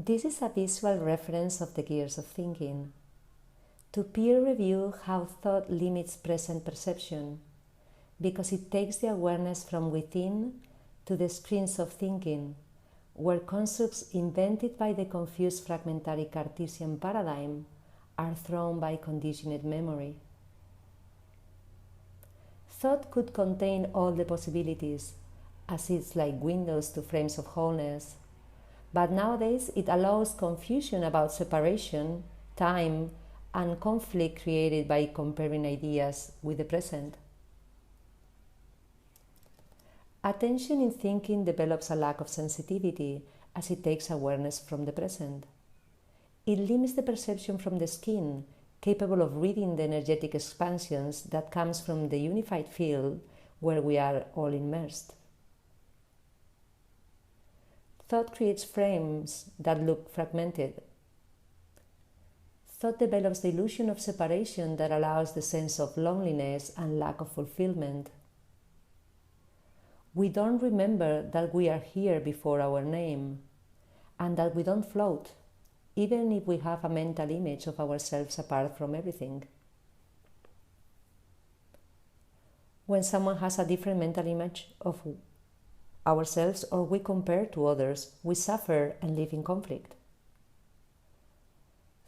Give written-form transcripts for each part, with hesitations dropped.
This is a visual reference of the gears of thinking. To peer review how thought limits present perception, because it takes the awareness from within to the screens of thinking, where constructs invented by the confused fragmentary Cartesian paradigm are thrown by conditioned memory. Thought could contain all the possibilities, as it's like windows to frames of wholeness, but nowadays it allows confusion about separation, time, and conflict created by comparing ideas with the present. Attention in thinking develops a lack of sensitivity as it takes awareness from the present. It limits the perception from the skin, capable of reading the energetic expansions that comes from the unified field where we are all immersed. Thought creates frames that look fragmented. Thought develops the illusion of separation that allows the sense of loneliness and lack of fulfillment. We don't remember that we are here before our name, and that we don't float, even if we have a mental image of ourselves apart from everything. When someone has a different mental image of ourselves or we compare to others, we suffer and live in conflict.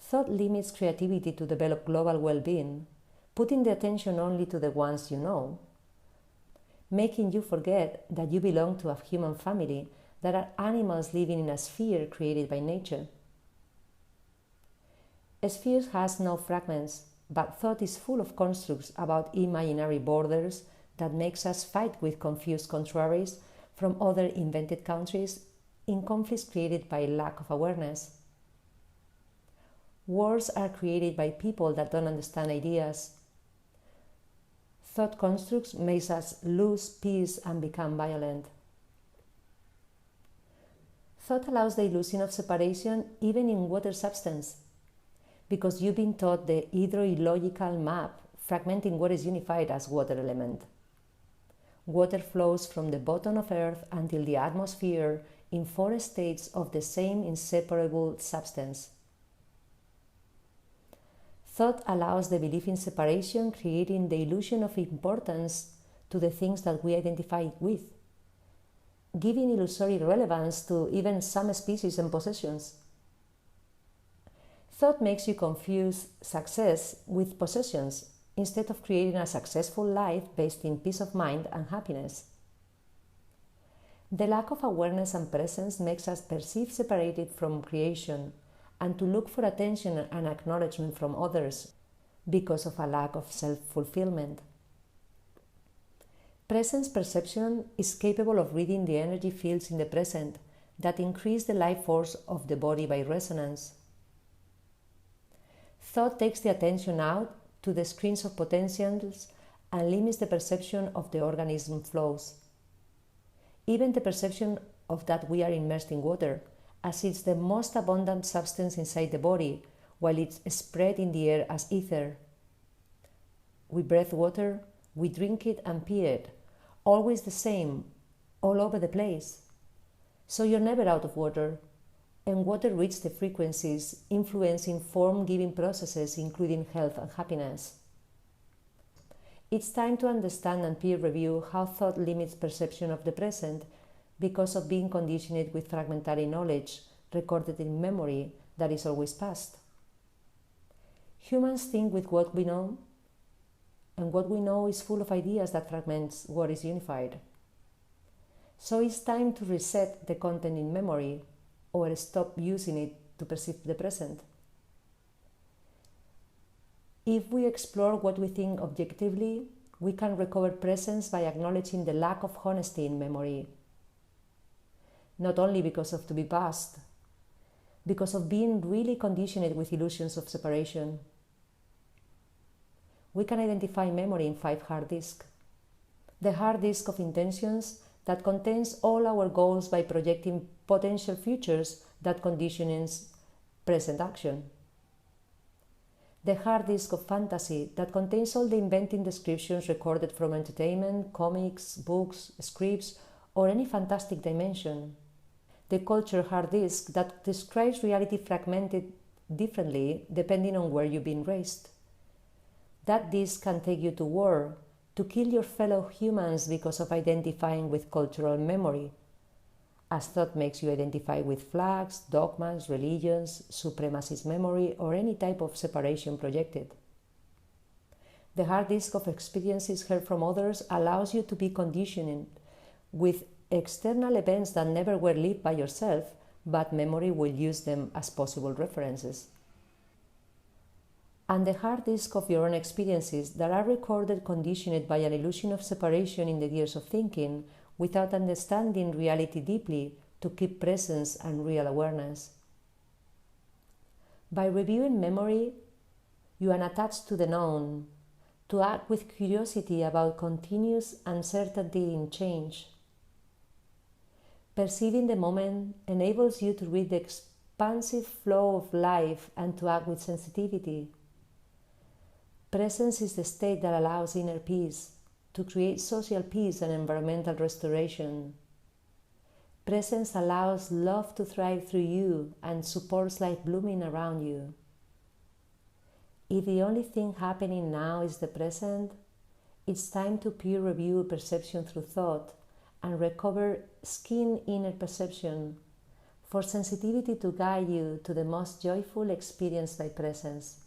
Thought limits creativity to develop global well-being, putting the attention only to the ones you know, making you forget that you belong to a human family that are animals living in a sphere created by nature. A sphere has no fragments, but thought is full of constructs about imaginary borders that makes us fight with confused contraries from other invented countries in conflicts created by lack of awareness. Wars are created by people that don't understand ideas. Thought constructs make us lose peace and become violent. Thought allows the illusion of separation even in water substance, because you've been taught the hydrological map fragmenting what is unified as water element. Water flows from the bottom of Earth until the atmosphere in 4 states of the same inseparable substance. Thought allows the belief in separation, creating the illusion of importance to the things that we identify with, giving illusory relevance to even some species and possessions. Thought makes you confuse success with possessions instead of creating a successful life based in peace of mind and happiness. The lack of awareness and presence makes us perceive separated from creation and to look for attention and acknowledgement from others because of a lack of self-fulfillment. Presence perception is capable of reading the energy fields in the present that increase the life force of the body by resonance. Thought takes the attention out to the screens of potentials and limits the perception of the organism flows. Even the perception of that we are immersed in water, as it's the most abundant substance inside the body, while it's spread in the air as ether. We breathe water, we drink it and pee it, always the same, all over the place. So you're never out of water, and water reaches the frequencies influencing form-giving processes including health and happiness. It's time to understand and peer review how thought limits perception of the present because of being conditioned with fragmentary knowledge recorded in memory that is always past. Humans think with what we know, and what we know is full of ideas that fragments what is unified. So it's time to reset the content in memory or stop using it to perceive the present. If we explore what we think objectively, we can recover presence by acknowledging the lack of honesty in memory. Not only because of to be past, because of being really conditioned with illusions of separation. We can identify memory in 5 hard disks. The hard disk of intentions that contains all our goals by projecting potential futures that conditions present action. The hard disk of fantasy that contains all the inventing descriptions recorded from entertainment, comics, books, scripts, or any fantastic dimension. the culture hard disk that describes reality fragmented differently depending on where you've been raised. That disk can take you to war, to kill your fellow humans because of identifying with cultural memory, as thought makes you identify with flags, dogmas, religions, supremacist memory, or any type of separation projected. The hard disk of experiences heard from others allows you to be conditioned with external events that never were lived by yourself, but memory will use them as possible references. And the hard disk of your own experiences that are recorded conditioned by an illusion of separation in the gears of thinking without understanding reality deeply to keep presence and real awareness. By reviewing memory, you unattach to the known, to act with curiosity about continuous uncertainty in change. Perceiving the moment enables you to read the expansive flow of life and to act with sensitivity. Presence is the state that allows inner peace, to create social peace and environmental restoration. Presence allows love to thrive through you and supports life blooming around you. If the only thing happening now is the present, it's time to peer review perception through thought and recover skin inner perception for sensitivity to guide you to the most joyful experience by presence.